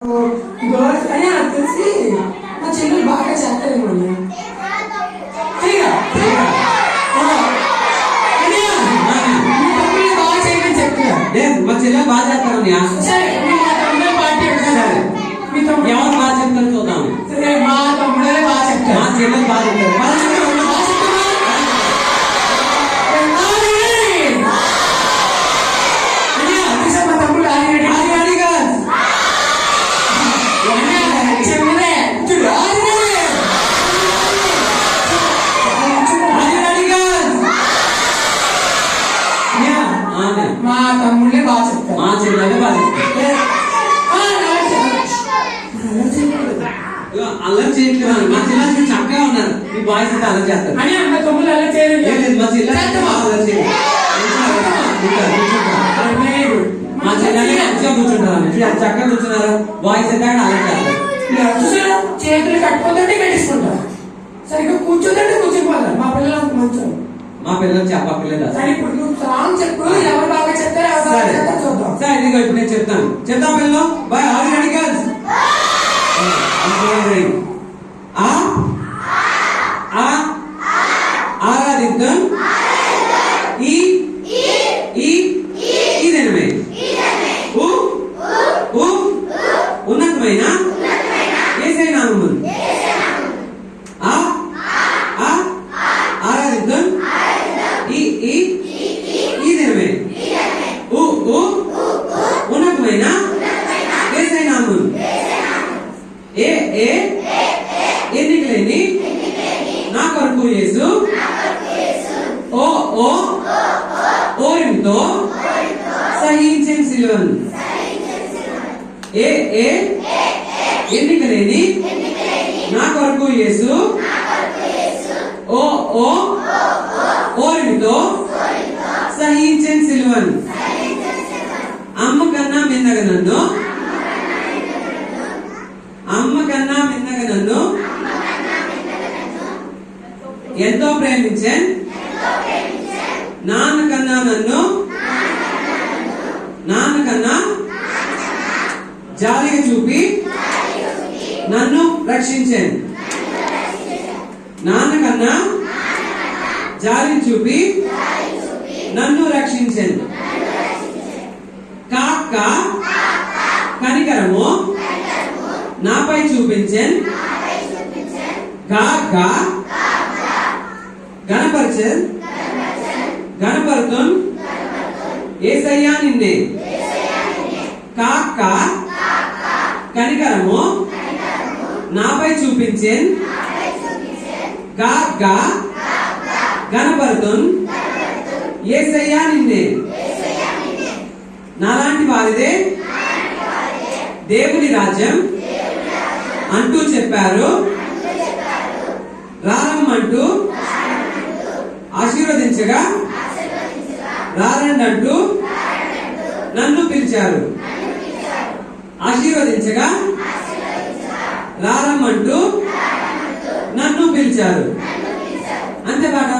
అని నాకు తెలిసి మా చెల్లెలు బాగా చేస్తారేమో బాగా చేయమని చెప్తున్నారు. మా చెల్లెలు బాగా చేస్తాను. సరే మా తమ్ముడే పార్టీ మీ తమ్ముడు ఎవరు బాగా చెప్తారు చూద్దాం. సరే మా తమ్ముడే బాగా చెప్తారు. మా చెల్లెలు బాగా చెప్తారు. మా తమ్ముళ్ళే బాగా చెప్తారు. మా చెల్లెలు బాగా చెప్తారు. అల్లరి చేయట్లేదు. మా చెల్లెలు చక్కగా ఉన్నారు. ఈ బాయ్స్ అయితే అల్లరి చేస్తారు. అని అన్న తమ్ముళ్ళు అల్లరి చేయలేదు. మా చెల్లెలు అల్లరి చేయలేదు. మా చెల్లెలు మంచిగా కూర్చుంటారు. చక్కగా కూర్చున్నారు. బాయ్స్ అయితే అల్లరి చేస్తారు. చేతులు కట్టుకుంటే కట్టించుకుంటారు. సరిగ్గా కూర్చోదంటే కూర్చోపోతారు. మా పిల్లలు మంచి మా పిల్లలు చెప్పలేదు. సరే ఇప్పుడు నువ్వు సాంగ్ చెప్పు. ఎవరు బాగా చెప్తారో ఎవరు బాగా చెప్తారో చూద్దాం. సరే ఇదిగో ఇప్పుడు నేను చెప్తాను. చెప్తాం పిల్లలు. Boy all ready girls. ఆరాధిద్దాం ఈ దినమే ఉన్నతమైన యేసయ్య నామమున ఆరాధిద్దాం ఈ దినమే ఉన్నతమైన యేసయ్య నామమున ఎన్నికలేని నా కొరకు యేసు ఓరిమితో సహించిన సిలువను. ఎన్నికలేని నా కొరకు యేసు ఓరిమితో సహించిన సిలువను. అమ్మ కన్నా మిన్నగా నన్ను ఎంతో ప్రేమించాను. నాన్న కన్నా జాలిగా చూపి నన్ను రక్షించాను. నాన్న కన్నా జాలిని చూపి నన్ను రక్షించాను. కాక కనికరము నాపై చూపించాను. గణపరుతున్ యేసయ్యా నిన్నే. కాక కనికరము నాపై చూపించాను. గణపరుతున్ యేసయ్యా నిన్నే. నాలాంటి వారిదే దేవుని రాజ్యం అంటూ చెప్పారు. రారమ్మంటూ ఆశీర్వదించగా రారండంటూ నన్ను పిలిచారు. ఆశీర్వదించగా రారమ్మంటూ నన్ను పిలిచారు. అంతే పాట.